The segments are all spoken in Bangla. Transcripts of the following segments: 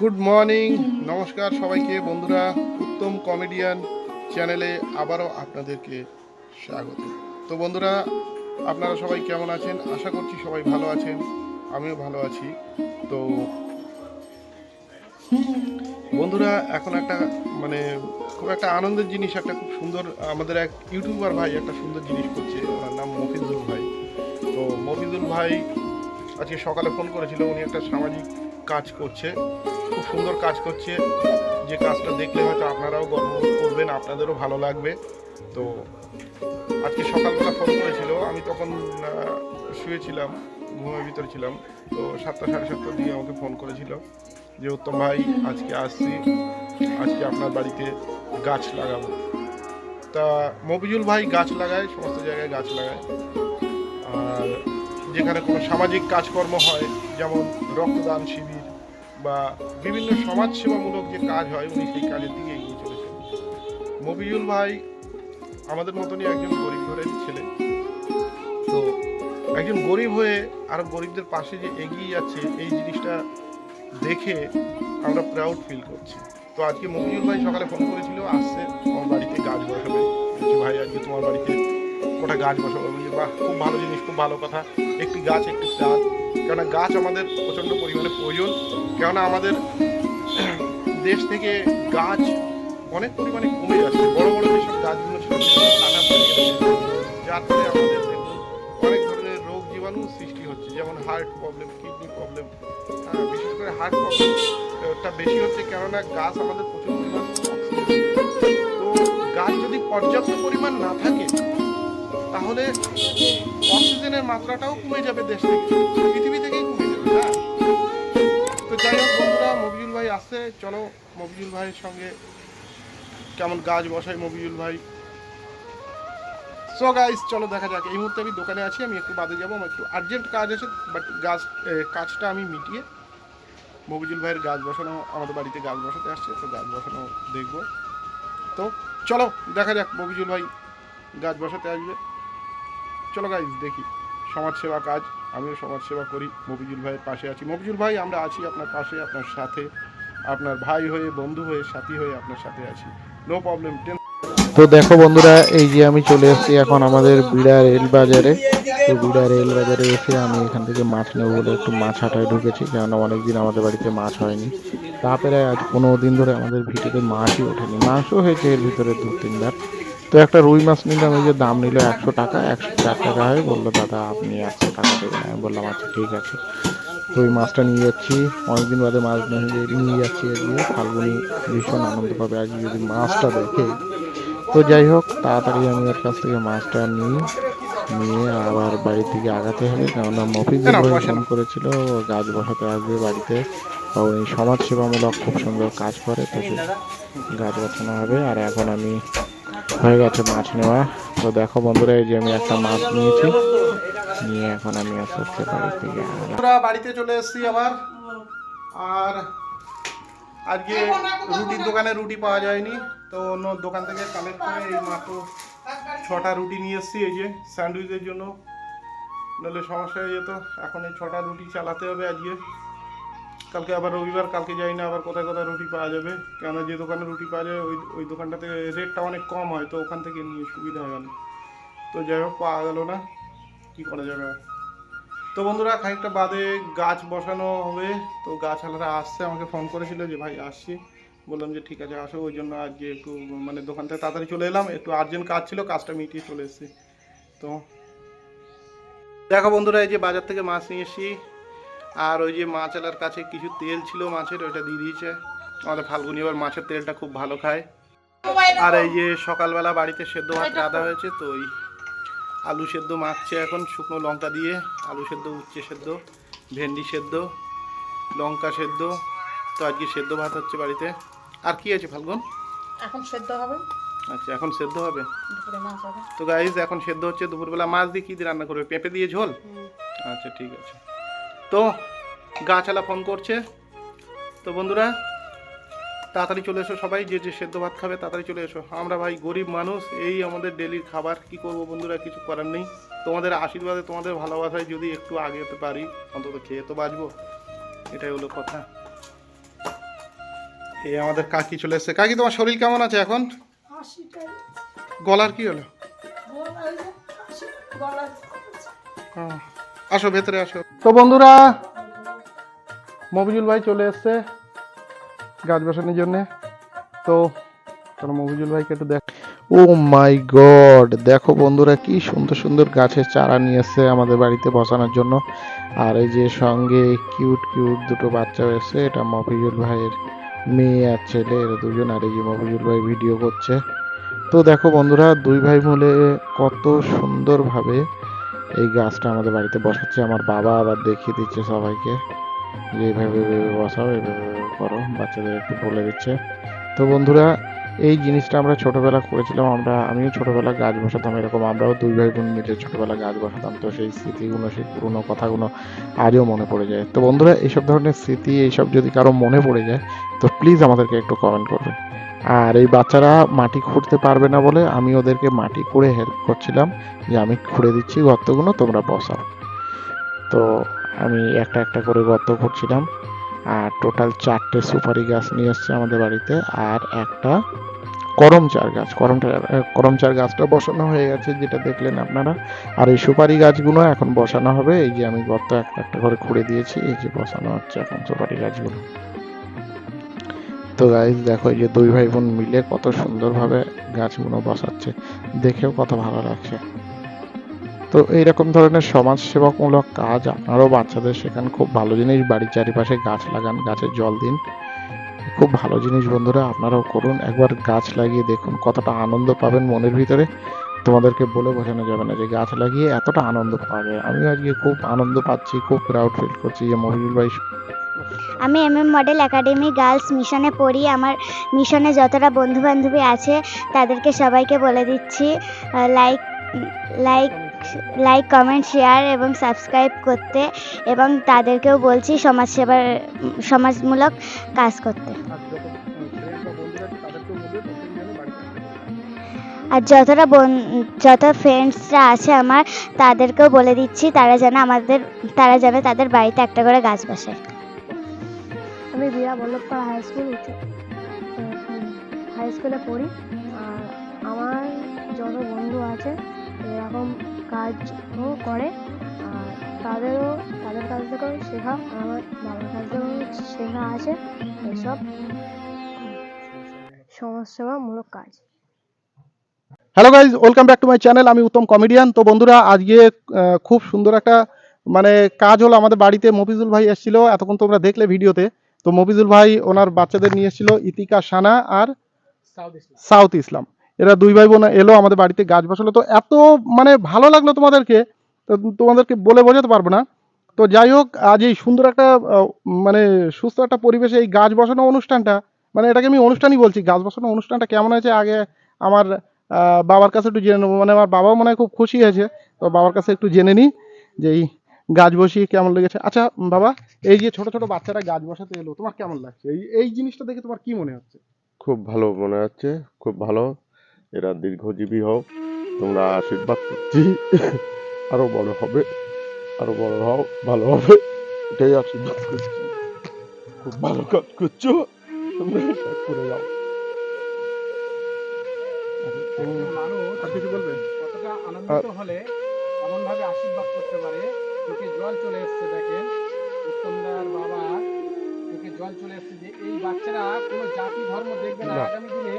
গুড মর্নিং, নমস্কার সবাইকে বন্ধুরা। উত্তম কমেডিয়ান চ্যানেলে আবারও আপনাদেরকে স্বাগত। তো বন্ধুরা, আপনারা সবাই কেমন আছেন? আশা করছি সবাই ভালো আছেন, আমিও ভালো আছি। তো বন্ধুরা, এখন একটা মানে খুব একটা আনন্দের জিনিস, একটা খুব সুন্দর, আমাদের এক ইউটিউবার ভাই একটা সুন্দর জিনিস করছে, ওনার নাম মফিজুল ভাই। তো মফিজুল ভাই আজকে সকালে ফোন করেছিল, উনি একটা সামাজিক কাজ করছে, খুব সুন্দর কাজ করছে। যে কাজটা দেখলে হয়তো আপনারাও গর্ব করবেন, আপনাদেরও ভালো লাগবে। তো আজকে সকালবেলা ফোন করেছিল, আমি তখন শুয়েছিলাম, ঘুমের ভিতরে ছিলাম। তো 7টা সাড়ে 7টা দিয়ে আমাকে ফোন করেছিল যে উত্তম ভাই আজকে আসছি, আজকে আপনার বাড়িতে গাছ লাগাবো। তা মফিজুল ভাই গাছ লাগায়, সমস্ত জায়গায় গাছ লাগায়। আর যেখানে কোনো সামাজিক কাজকর্ম হয়, যেমন রক্তদান শিবির বা বিভিন্ন সমাজসেবামূলক যে কাজ হয়, উনি সেই কাজের দিকে এগিয়ে চলেছেন। মফিজুল ভাই আমাদের মতনই একজন গরিব ঘরের ছেলে। তো একজন গরিব হয়ে আরো গরিবদের পাশে যে এগিয়ে যাচ্ছে, এই জিনিসটা দেখে আমরা প্রাউড ফিল করছি। তো আজকে মফিজুল ভাই সকালে ফোন করেছিল, আসছে আমার বাড়িতে গাছ বসাবে। বলছি ভাই আজকে তোমার বাড়িতে ওটা গাছ বসাবো। বলছি বাহ, খুব ভালো জিনিস, খুব ভালো কথা। একটি গাছ একটি চাঁদ। কেননা গাছ আমাদের প্রচণ্ড পরিমাণে প্রয়োজন। কেননা আমাদের দেশ থেকে গাছ অনেক পরিমাণে কমে যাচ্ছে। বড় বড় যেসব গাছগুলো ছিল সেগুলো কাটা পড়ে যাচ্ছে, যার ফলে আমাদের দেখুন অনেক ধরনের রোগ জীবাণু সৃষ্টি হচ্ছে, যেমন হার্ট প্রবলেম, কিডনি প্রবলেম। বিশেষ করে হার্ট প্রবলেমটা বেশি হচ্ছে, কেননা গাছ আমাদের প্রচুর পরিমাণ অক্সিজেন। তো গাছ যদি পর্যাপ্ত পরিমাণ না থাকে, তাহলে অক্সিজেনের মাত্রাটাও কমে যাবে দেশ থেকে, পৃথিবী থেকেই কমে যাবে। হ্যাঁ, তো যাই হোক বন্ধুরা, মফিজুল ভাই আসছে, চলো মফিজুল ভাইয়ের সঙ্গে কেমন গাছ বসাই মফিজুল ভাই। সো গাইস, চলো দেখা যাক। এই মুহূর্তে আমি দোকানে আছি, আমি একটু বাদে যাবো, আমার একটু আর্জেন্ট কাজ আছে, বাট কাজটা আমি মিটিয়ে মফিজুল ভাইয়ের গাছ বসানো, আমাদের বাড়িতে গাছ বসাতে আসছে, তো গাছ বসানো দেখবো। তো চলো দেখা যাক, মফিজুল ভাই গাছ বসাতে আসবে। চলো গাইস দেখি। সমাজসেবা কাজ, আমিও সমাজসেবা করি, মফিজুল ভাইয়ের পাশে আছি। মফিজুল ভাই, আমরা আছি আপনার পাশে, আপনার সাথে, আপনার ভাই হয়ে, বন্ধু হয়ে, সাথী হয়ে আপনার সাথে আছি। No problem. তো দেখো বন্ধুরা, এই যে আমি চলে এসেছি এখন আমাদের বিড়া রেল বাজারে। তো বিড়া রেল বাজারে এসে আমি এখান থেকে মাছ নেবো বলে একটু মাছ হাটায় ঢুকেছি, কেননা অনেকদিন আমাদের বাড়িতে মাছ হয়নি। তারপরে আজ 15 দিন ধরে আমাদের ভিটিতে মাছই ওঠেনি। মাছও হয়েছে এর ভিতরে 2-3 বার। তো একটা রুই মাছ নিলাম, এই যে দাম নিল 100 টাকা, 104 টাকা হয়। বললো দাদা আপনি 100 টাকা দেবেন। আমি বললাম আচ্ছা ঠিক আছে। তো ওই মাছটা নিয়ে যাচ্ছি, অনেকদিন বাদে মাছ নিয়ে যাচ্ছি। আজকে ফাল্গুনি ভীষণ আনন্দ পাবে আজকে যদি মাছটা দেখে। তো যাই হোক, তাড়াতাড়ি আমি ওর কাছ থেকে মাছটা নিয়ে আবার বাড়ির দিকে আগাতে হবে, কেননা মফিজুল না ভাই পয়সা ফোন না। করেছিল ও গাছ বসাতে আসবে বাড়িতে। উনি সমাজসেবামূলক খুব সুন্দর কাজ করে, তো সে গাছ বসানো হবে। আর এখন আমি হয়ে গেছে মাছ নেওয়া। তো দেখো বন্ধুরা, এই যে আমি একটা মাছ নিয়েছি, নিয়ে এখন আমি আস্তে আস্তে বাড়ির দিকে আগালাম। আমরা বাড়িতে চলে এসেছি আবার। আর আজকে রুটির দোকানে রুটি পাওয়া যায়নি, তো অন্য দোকান থেকে কালেক্ট করে এই মাত্র 6টা রুটি নিয়ে এসেছি, এই যে স্যান্ডউইচের জন্য, নাহলে সমস্যা হয়ে যেত। এখন এই 6টা রুটি চালাতে হবে আজকে। কালকে আবার রবিবার, কালকে যাই না আবার কোথায় কোথায় রুটি পাওয়া যাবে, কেন যে দোকানে রুটি পাওয়া যায় ওই দোকানটাতে রেটটা অনেক কম হয়, তো ওখান থেকে নিয়ে সুবিধা হয় অনেক। তো যাই হোক, পাওয়া গেল না, কী করা যাবে। তো বন্ধুরা, খানিকটা বাদে গাছ বসানো হবে। তো গাছওয়ালারা আসছে, আমাকে ফোন করেছিল যে ভাই আসছি। বললাম যে ঠিক আছে আসো, ওই জন্য আজকে একটু মানে দোকান থেকে তাড়াতাড়ি চলে এলাম, একটু আর্জেন্ট কাজ ছিল, কাজটা মিটিয়ে চলে এসেছি। তো দেখো বন্ধুরা, এই যে বাজার থেকে মাছ নিয়ে এসেছি। আর ওই যে মাছওয়ালার কাছে কিছু তেল ছিল মাছের, ওইটা দিয়ে দিয়েছে। আমাদের ফাল্গুনি আবার মাছের তেলটা খুব ভালো খায়। আর এই যে সকালবেলা বাড়িতে সেদ্ধ ভাত রাঁধা হয়েছে, তো ওই আলু সেদ্ধ মাখছে এখন শুকনো লঙ্কা দিয়ে। আলু সেদ্ধ, উচ্ছে সেদ্ধ, ভেন্ডি সেদ্ধ, লঙ্কা সেদ্ধ। তো আজকে সেদ্ধ ভাত হচ্ছে বাড়িতে। আর কি আছে ফাল্গুন? এখন সেদ্ধ হবে, আচ্ছা, এখন সেদ্ধ হবে। দুপুরে মাছ হবে। তো গাইজ, এখন সেদ্ধ হচ্ছে। দুপুরবেলা মাছ দিয়ে কী দিয়ে রান্না করবে? পেঁপে দিয়ে ঝোল? আচ্ছা ঠিক আছে। তো গাছওয়ালা ফোন করছে। তো বন্ধুরা, তাড়াতাড়ি চলে এসো সবাই, যে যে সেদ্ধ ভাত খাবে তাড়াতাড়ি চলে এসো। আমরা ভাই গরিব মানুষ, এই আমাদের ডেলির খাবার, কি করব বন্ধুরা, কিছু করার নেই। তোমাদের আশীর্বাদে, তোমাদের ভালোবাসায় যদি একটু আগে যেতে পারি, অন্তত খেয়ে তো বাঁচবো, এটাই হলো কথা। এই আমাদের কাকি চলে এসেছে। কাকি, তোমার শরীর কেমন আছে এখন? গলার কি হলো? হ্যাঁ, আসো ভেতরে আসো। তো বন্ধুরা, মফিজুল ভাই চলে এসছে গাছ বসানোর জন্য। তো মফিজুল ভাইকে একটু দেখ। ও মাই গড, দেখো বন্ধুরা কি সুন্দর সুন্দর গাছের চারা নিয়ে এসছে আমাদের বাড়িতে বসানোর জন্য। আর এই যে সঙ্গে কিউট কিউট দুটো বাচ্চা এসছে, এটা মফিজুল ভাইয়ের মেয়ে আর ছেলে, এরা দুজন। আর এই যে মফিজুল ভাই ভিডিও করছে। তো দেখো বন্ধুরা, দুই ভাই মিলে কত সুন্দরভাবে এই গাছটা আমাদের বাড়িতে বসাচ্ছে। আমার বাবা আবার দেখিয়ে দিচ্ছে সবাইকে যে এইভাবে বসাও, এইভাবে করো, বাচ্চাদের একটু বলে দিচ্ছে। তো বন্ধুরা, এই জিনিসটা আমরা ছোটবেলা করেছিলাম। আমিও ছোটবেলা গাছ বসাতাম এরকম। আমরাও দুই ভাই বোন মিলে ছোটবেলা গাছ বসাতাম। তো সেই স্মৃতিগুলো, সেই পুরোনো কথাগুলো আজও মনে পড়ে যায়। তো বন্ধুরা, এইসব ধরনের স্মৃতি, এইসব যদি কারো মনে পড়ে যায় তো প্লিজ আমাদেরকে একটু কমেন্ট করবেন। আর এই বাচ্চারা মাটি খুঁড়তে পারবে না বলে আমি ওদেরকে মাটি খুঁড়ে হেল্প করছিলাম, যে আমি খুঁড়ে দিচ্ছি গর্তগুলো, তোমরা বসাও। তো আমি একটা একটা করে গর্ত খুঁড়ছিলাম। আর টোটাল 4টে সুপারি গাছ নিয়ে এসছে আমাদের বাড়িতে, আর একটা করম চার গাছটা বসানো হয়ে গেছে, যেটা দেখলেন আপনারা। আর এই সুপারি গাছগুলো এখন বসানো হবে। এই যে আমি গর্ত একটা একটা করে খুঁড়ে দিয়েছি, এই যে বসানো হচ্ছে এখন সুপারি গাছগুলো। তো গাইস দেখো, এই যে দুই ভাই বোন মিলে কত সুন্দরভাবে গাছগুলো বসাচ্ছে, দেখেও কত ভালো লাগছে। তো এইরকম ধরনের সমাজসেবামূলক কাজ আপনারাও বাচ্চাদের শেখান। খুব ভালো জিনিস। বাড়ির চারিপাশে গাছ লাগান, গাছের জল দিন, খুব ভালো জিনিস। বন্ধুরা, আপনারাও করুন। একবার গাছ লাগিয়ে দেখুন কতটা আনন্দ পাবেন মনের ভিতরে, তোমাদেরকে বলে বোঝানো যাবে না যে গাছ লাগিয়ে এতটা আনন্দ পাওয়া যায়। আমি আজকে খুব আনন্দ পাচ্ছি, খুব প্রাউড ফিল করছি যে মফিজুল ভাই। আমি MM মডেল একাডেমি গার্লস মিশনে পড়ি। আমার মিশনে যতটা বন্ধু বান্ধবী আছে তাদেরকে সবাইকে বলে দিচ্ছি like like like comment share এবং সাবস্ক্রাইব করতে, এবং তাদেরকেও বলছি সমাজমূলক কাজ করতে। আর যত ফ্রেন্ডসরা আছে আমার, তাদেরকেও বলে দিচ্ছি তারা যেন তাদের বাড়িতে একটা করে গাছ বসায়। আমি বিরা বল্লভপাড়া হাই স্কুলে পড়ি। আর আমার যত বন্ধু আছে এরকম কাজও করে, আর তাদের কাছ থেকেও শেখা, আর আমার বাবার কাছ থেকেও শেখা আছে এসব সমাজসেবামূলক কাজ। Hello guys, welcome back to my channel. আমি উত্তম কমেডিয়ান। তো বন্ধুরা, আজকে খুব সুন্দর একটা কাজ হলো আমাদের বাড়িতে। মফিজুল ভাই এসেছিল, এতক্ষণ তোমরা দেখলে ভিডিওতে। তো মফিজুল ভাই ওনার বাচ্চাদের নিয়ে এসেছিল, ইতিকা, সানা আর সাউথ ইসলাম। এরা দুই ভাই বোন এলো আমাদের বাড়িতে, গাছ বসালো। তো এত ভালো লাগলো তোমাদেরকে, তো তোমাদেরকে বলে বোঝাতে পারবো না। তো যাই হোক, আজ এই সুন্দর একটা সুস্থ একটা পরিবেশে এই গাছ বসানো অনুষ্ঠানটা, এটাকে আমি অনুষ্ঠানই বলছি। গাছ বসানো অনুষ্ঠানটা কেমন হয়েছে আগে আমার বাবার কাছে একটু জেনে নেবো। আমার বাবাও মনে হয় খুব খুশি হয়েছে। তো বাবার কাছে একটু জেনে নিই যে এই গাছ বসিয়ে কেমন লেগেছে। আচ্ছা বাবা, এই যে ছোট ছোট বাচ্চারা গাছ বসাতে এলো, তোমার কেমন লাগছে? এই জিনিসটা দেখে তোমার কি মনে হচ্ছে? খুব ভালো মনে হচ্ছে, খুব ভালো। এরা দীর্ঘজীবী হোক, তোমরা আশীর্বাদ করছি। আরো বড় হবে, আরো বড় হও, ভালো হবে, এটাই আশীর্বাদ করছি। খুব ভালো কাজ করছো, তোমরা এটা করে যাও। আর কিছু বলবে? কতটা আনন্দিত হলে এমন ভাবে আশীর্বাদ করতে পারে। চোখে জল চলে এসছে, দেখেন উত্তমদার বাবা চোখে জল চলে এসছে যে এই বাচ্চারা কোনো জাতি ধর্ম দেখবে না। আগামী দিনে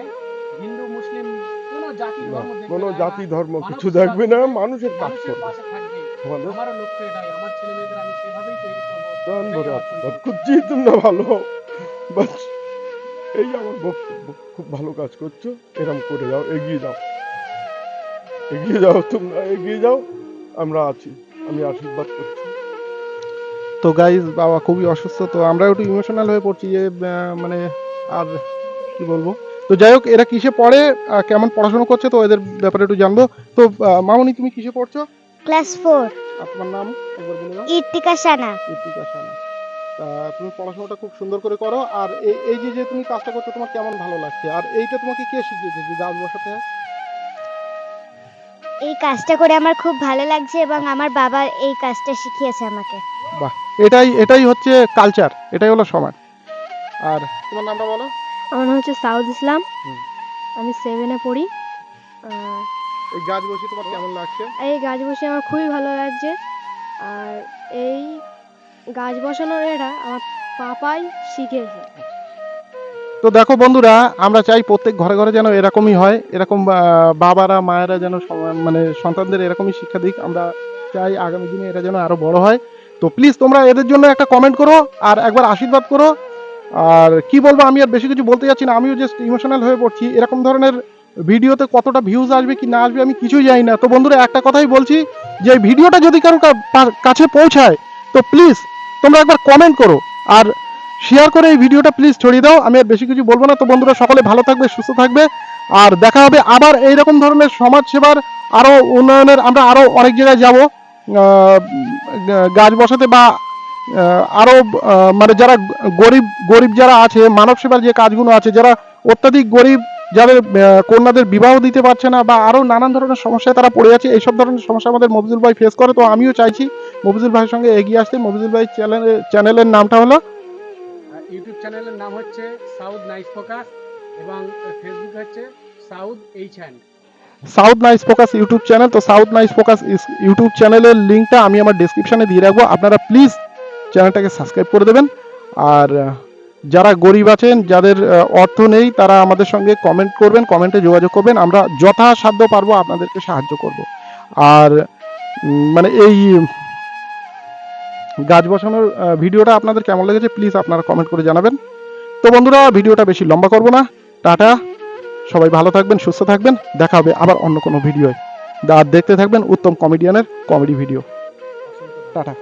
হিন্দু মুসলিম কোনো জাতি ধর্ম দেখবে না, কোনো জাতি ধর্ম কিছু দেখবে না, মানুষের কাজ করবে। পাশে থাকবে। আমাদের আমারও লক্ষ্য এটাই, আমার ছেলে মেয়েদের আমি সেভাবেই তৈরি করবো। প্রাণ ভরে আশীর্বাদ করছি, তোমরা ভালো হও। বাস এই আমার বক্তব্য। খুব ভালো কাজ করছো, এরম করে যাও, এগিয়ে যাও, এগিয়ে যাও, তোমরা এগিয়ে যাও, আমরা আছি, আমি আশীর্বাদ করছি। তো গাইজ, বাবা খুবই অসুস্থ, তো আমরা একটু ইমোশনাল হয়ে পড়ছি যে আর কি বলবো। তো যাই হোক, এরা কিসে পড়ে, কেমন পড়াশোনা করছে, তো এদের ব্যাপারে একটু জানবো। তো মামনি, তুমি কিসে পড়ছো? ক্লাস 4। আর তোমার নাম একবার বলে দাও। ইর্তিকা সানা। ইতিকা সানা। তুমি পড়াশোনাটা খুব সুন্দর করে করো। আর এই যে তুমি কাজটা করছো, তোমার কেমন ভালো লাগছে? আর এইটা তোমাকে কে শিখিয়েছে যে গাছ বসাতে হয়? এই কাজটা করে আমার খুব ভালো লাগছে, এবং আমার বাবা এই কাজটা শিখিয়েছে আমাকে। বাহ, এটাই হচ্ছে কালচার, এটাই হলো সমাজ। আর তোমার নামটা বলো। আমার নাম হচ্ছে সাউদ ইসলাম। হুম। আমি 7-এ পড়ি। এই গাছ বসে তোমার কেমন লাগছে? এই গাছ বসে আমার খুবই ভালো লাগছে। আর এই গাছ বসানোর এটা আমার পাপাই শিখিয়েছে। তো দেখো বন্ধুরা, আমরা চাই প্রত্যেক ঘরে ঘরে যেন এরকমই হয়, এরকম বাবারা মায়েরা যেন মানে সন্তানদের এরকমই শিক্ষা দিক। আমরা চাই আগামী দিনে এরা যেন আরো বড় হয়। তো প্লিজ তোমরা এদের জন্য একটা কমেন্ট করো আর একবার আশীর্বাদ করো। আর কি বলবো, আমি আর বেশি কিছু বলতে যাচ্ছি না, আমিও জাস্ট ইমোশনাল হয়ে পড়ছি। এরকম ধরনের ভিডিওতে কতটা ভিউজ আসবে কি না আসবে আমি কিছুই জানি না। তো বন্ধুরা একটা কথাই বলছি, যে এই ভিডিওটা যদি কারো কাছে পৌঁছায় তো প্লিজ তোমরা একবার কমেন্ট করো আর শেয়ার করে এই ভিডিওটা প্লিজ ছড়িয়ে দাও। আমি আর বেশি কিছু বলবো না। তো বন্ধুরা সকলে ভালো থাকবে, সুস্থ থাকবে, আর দেখা হবে আবার এইরকম ধরনের সমাজ সেবার আরো উন্নয়নের, আমরা আরো অনেক জায়গায় যাব গাছ বসাতে, বা আরো মানে যারা গরিব গরিব যারা আছে, মানব সেবার যে কাজগুলো আছে, যারা অত্যাধিক গরিব, যাদের কন্যাদের বিবাহ দিতে পারছে না, বা আরো নানান ধরনের সমস্যায় তারা পড়ে আছে, এইসব ধরনের সমস্যা আমাদের মফিজুল ভাই ফেস করে। তো আমিও চাইছি মফিজুল ভাইয়ের সঙ্গে এগিয়ে আসতে। মফিজুল ভাই চ্যানেলের নামটা হলো, ইউটিউব চ্যানেলের নাম হচ্ছে সাউথ নাইস ফোকাস এবং ফেসবুক হচ্ছে south H hand. South nice focus YouTube channel. তো সাউথ নাইস ফোকাস ইউটিউব চ্যানেলের লিঙ্কটা আমি আমার ডেসক্রিপশনে দিয়ে রাখবো, আপনারা প্লিজ চ্যানেলটাকে সাবস্ক্রাইব করে দেবেন। আর যারা গরিব আছেন, যাদের অর্থ নেই, তারা আমাদের সঙ্গে কমেন্ট করবেন, কমেন্টে যোগাযোগ করবেন, আমরা যথাসাধ্য পারবো আপনাদেরকে সাহায্য করব। আর মানে এই গাছ বসানোর ভিডিওটা আপনাদের কেমন লেগেছে প্লিজ আপনারা কমেন্ট করে জানাবেন। তো বন্ধুরা ভিডিওটা বেশি লম্বা করব না, টাটা, সবাই ভালো থাকবেন, সুস্থ থাকবেন, দেখা হবে আবার অন্য কোনো ভিডিওয়। আর দেখতে থাকবেন উত্তম কমেডিয়ানের কমেডি ভিডিও। টাটা।